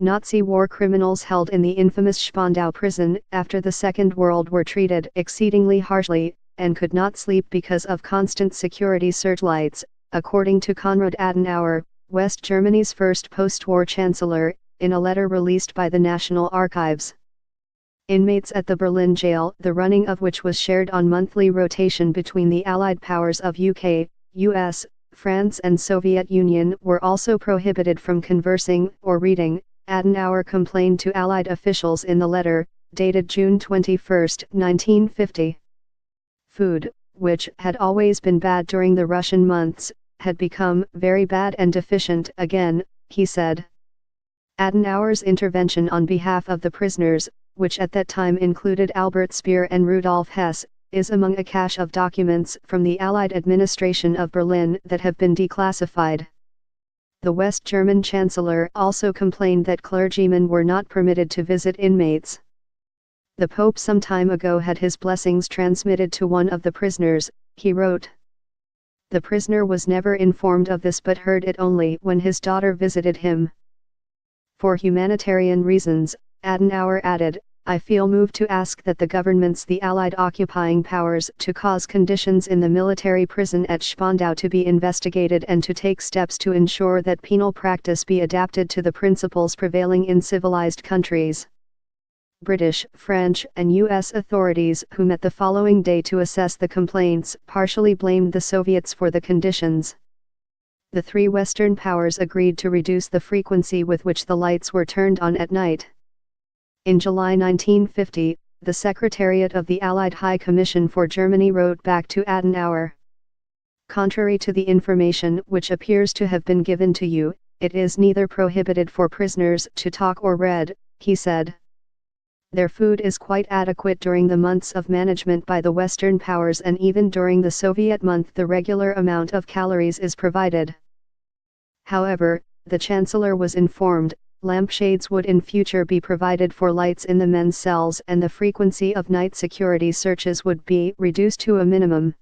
Nazi war criminals held in the infamous Spandau prison after the Second World War treated exceedingly harshly, and could not sleep because of constant security searchlights, according to Konrad Adenauer, West Germany's first post-war chancellor, in a letter released by the National Archives. Inmates at the Berlin jail, the running of which was shared on monthly rotation between the Allied powers of UK, US, France and Soviet Union, were also prohibited from conversing or reading, Adenauer complained to Allied officials in the letter, dated June 21, 1950. Food, which had always been bad during the Russian months, had become very bad and deficient again, he said. Adenauer's intervention on behalf of the prisoners, which at that time included Albert Speer and Rudolf Hess, is among a cache of documents from the Allied administration of Berlin that have been declassified. The West German Chancellor also complained that clergymen were not permitted to visit inmates. The Pope some time ago had his blessings transmitted to one of the prisoners, he wrote. The prisoner was never informed of this but heard it only when his daughter visited him. For humanitarian reasons, Adenauer added, I feel moved to ask that the governments, the Allied occupying powers, to cause conditions in the military prison at Spandau to be investigated and to take steps to ensure that penal practice be adapted to the principles prevailing in civilized countries. British, French, and U.S. authorities, who met the following day to assess the complaints, partially blamed the Soviets for the conditions. The three Western powers agreed to reduce the frequency with which the lights were turned on at night. In July 1950, the Secretariat of the Allied High Commission for Germany wrote back to Adenauer. Contrary to the information which appears to have been given to you, it is neither prohibited for prisoners to talk or read, he said. Their food is quite adequate during the months of management by the Western powers, and even during the Soviet month the regular amount of calories is provided. However, the Chancellor was informed, lampshades would in future be provided for lights in the men's cells and the frequency of night security searches would be reduced to a minimum.